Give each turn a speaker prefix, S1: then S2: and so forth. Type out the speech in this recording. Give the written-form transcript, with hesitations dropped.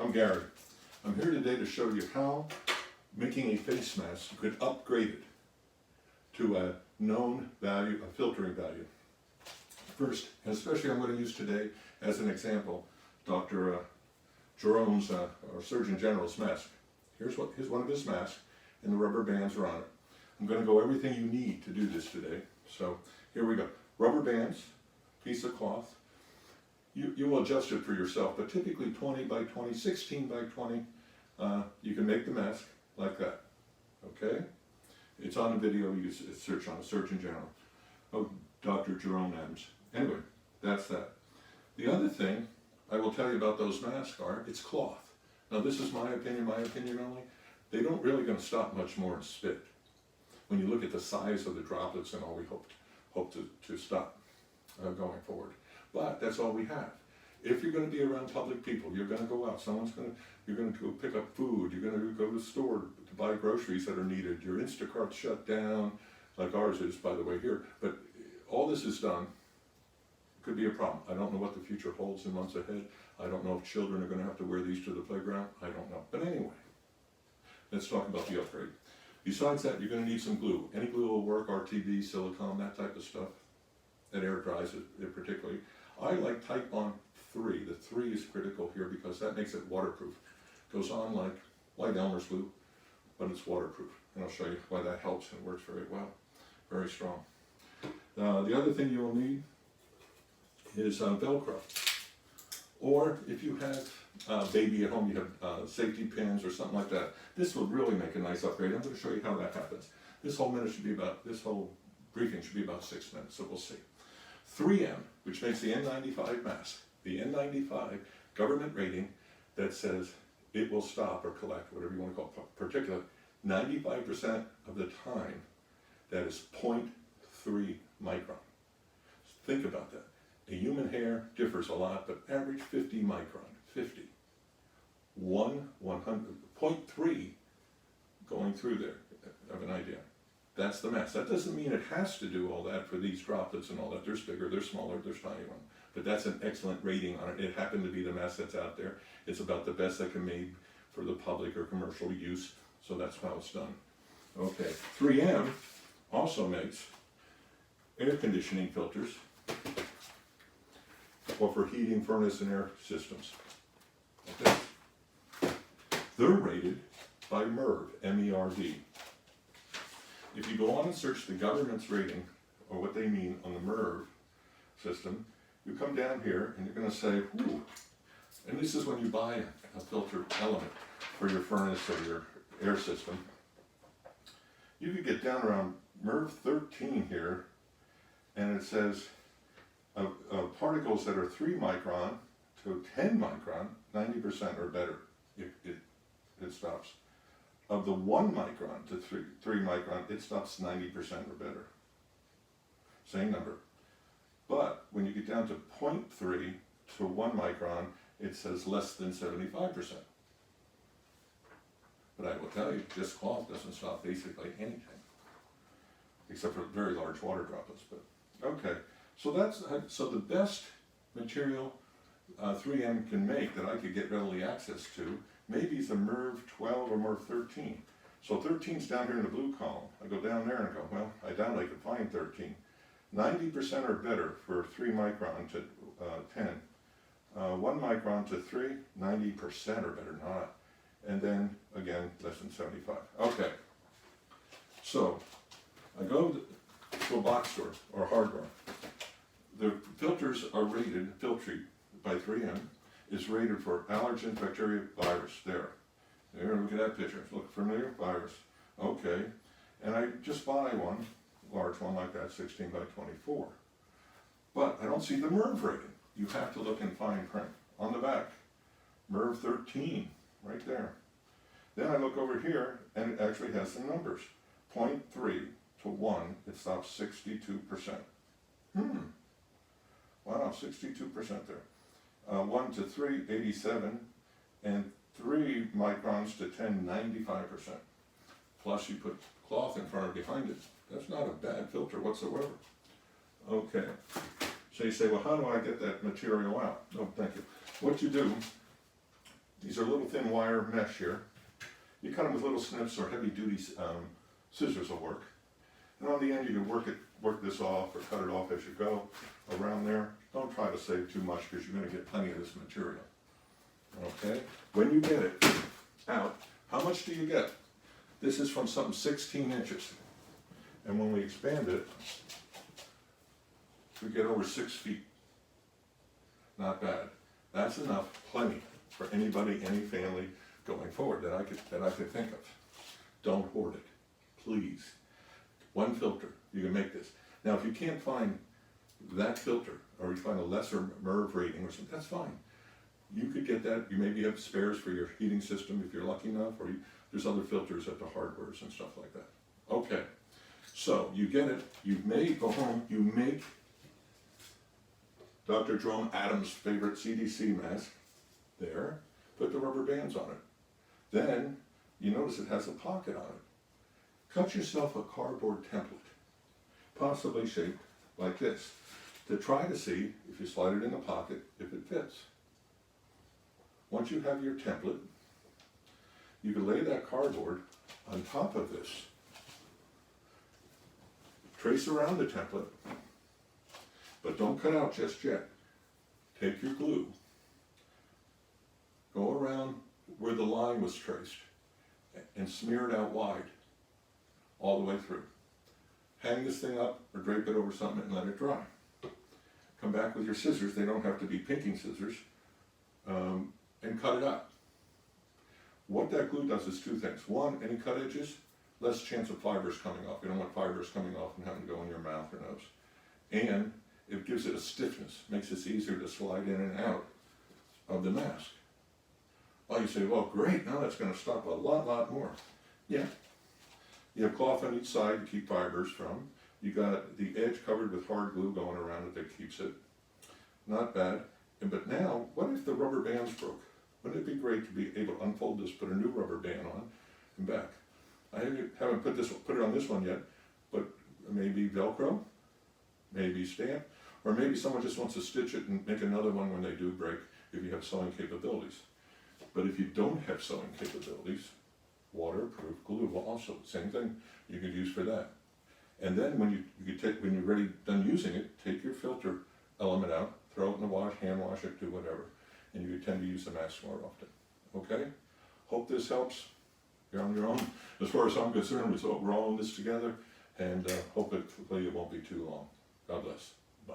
S1: I'm Gary. I'm here today to show you how making a face mask, you could upgrade it to a known value, a filtering value. First, and especially I'm going to use today as an example, Dr. Jerome's, or Surgeon General's mask. Here's one of his masks, and the rubber bands are on it. I'm going to go everything you need to do this today. So here we go. Rubber bands, piece of cloth. You will adjust it for yourself, but typically 20 by 20, 16 by 20. You can make the mask like that. Okay? It's on the video. You search on the Surgeon General. Oh, Dr. Jerome Adams. Anyway, that's that. The other thing I will tell you about those masks are, it's cloth. Now this is my opinion only. They don't really going to stop much more in spit. When you look at the size of the droplets and all, we hope to stop going forward. But that's all we have. If you're going to be around public people, you're going to go out, you're going to go pick up food, you're going to go to the store to buy groceries that are needed, your Instacart's shut down, like ours is, by the way, here. But all this is done, could be a problem. I don't know what the future holds in months ahead. I don't know if children are going to have to wear these to the playground. I don't know. But anyway, let's talk about the upgrade. Besides that, you're going to need some glue. Any glue will work, RTB, silicone, that type of stuff. That air dries it particularly. I like Type on 3. The 3 is critical here because that makes it waterproof. Goes on like Elmer's glue, but it's waterproof. And I'll show you why that helps and works very well. Very strong. The other thing you will need is Velcro. Or if you have a baby at home, you have safety pins or something like that. This would really make a nice upgrade. I'm going to show you how that happens. This whole briefing should be about 6 minutes, so we'll see. 3M, which makes the N95 mask, the N95 government rating that says it will stop or collect, whatever you want to call it, particulate, 95% of the time, that is 0.3 micron. Think about that. A human hair differs a lot, but average 50 micron, 50. 0.3 going through there, of an idea. That's the mask. That doesn't mean it has to do all that for these droplets and all that. There's bigger, there's smaller, there's tiny one. But that's an excellent rating on it. It happened to be the mask that's out there. It's about the best that can be made for the public or commercial use. So that's how it's done. Okay, 3M also makes air conditioning filters or for heating, furnace, and air systems. Okay. They're rated by Merv, M-E-R-V. If you go on and search the government's rating, or what they mean on the Merv system, you come down here and you're going to say, ooh, and this is when you buy a filter element for your furnace or your air system. You could get down around Merv 13 here, and it says particles that are 3 micron to 10 micron, 90% or better, it stops. Of the 1 micron to 3 micron, it stops 90% or better. Same number. But when you get down to 0.3 to 1 micron, it says less than 75%. But I will tell you, just cloth doesn't stop basically anything, except for very large water droplets. But okay, so the best material 3M can make that I could get readily access to, maybe it's a Merv 12 or Merv 13. So 13's down here in the blue column. I go down there and go, well, I doubt I could find 13. 90% or better for 3 micron to 10. 1 micron to 3, 90% or better, not. And then, again, less than 75. Okay. So, I go to a box store or hardware. The filters are rated, Filtrete by 3M, is rated for allergens, bacteria, virus. There, look at that picture. Look familiar? Virus. Okay. And I just buy one, large one like that, 16 by 24. But I don't see the Merv rating. You have to look in fine print. On the back, Merv 13, right there. Then I look over here, and it actually has some numbers. 0.3 to 1, it stops 62%. Wow, 62% there. 1 to 3, 87, and 3 microns to 10, 95%. Plus you put cloth in front or behind it. That's not a bad filter whatsoever. Okay, so you say, well, how do I get that material out? Oh, thank you. What you do these are little thin wire mesh here. You cut them with little snips or heavy duty scissors will work. And on the end you can work this off or cut it off as you go around there. Don't try to save too much because you're going to get plenty of this material. Okay? When you get it out, how much do you get? This is from something 16 inches. And when we expand it, we get over 6 feet. Not bad. That's enough, plenty, for anybody, any family going forward that I could think of. Don't hoard it, please. One filter, you can make this. Now, if you can't find that filter, or you find a lesser Merv rating or something, that's fine. You could get that. You maybe have spares for your heating system if you're lucky enough, or there's other filters at the hardwares and stuff like that. Okay, so you get it. Go home. You make Dr. Jerome Adams' favorite CDC mask there. Put the rubber bands on it. Then you notice it has a pocket on it. Cut yourself a cardboard template, possibly shaped like this, to try to see if you slide it in the pocket, if it fits. Once you have your template, you can lay that cardboard on top of this. Trace around the template, but don't cut out just yet. Take your glue, go around where the line was traced, and smear it out wide, all the way through. Hang this thing up or drape it over something and let it dry. Come back with your scissors, they don't have to be pinking scissors, and cut it up. What that glue does is two things. One, any cut edges, less chance of fibers coming off. You don't want fibers coming off and having to go in your mouth or nose. And it gives it a stiffness, makes it easier to slide in and out of the mask. Well, you say, well, great, now that's going to stop a lot more. Yeah. You have cloth on each side to keep fibers from. You got the edge covered with hard glue going around it that keeps it. Not bad. But now, what if the rubber bands broke? Wouldn't it be great to be able to unfold this, put a new rubber band on, and back? I haven't put it on this one yet, but maybe Velcro, maybe stamp, or maybe someone just wants to stitch it and make another one when they do break if you have sewing capabilities. But if you don't have sewing capabilities, waterproof glue will also, same thing, you could use for that. And then when you're ready, done using it, take your filter element out, throw it in the wash, hand wash it, do whatever. And you tend to use the mask more often. Okay? Hope this helps. You're on your own. As far as I'm concerned, we're all in this together, and hopefully it won't be too long. God bless. Bye.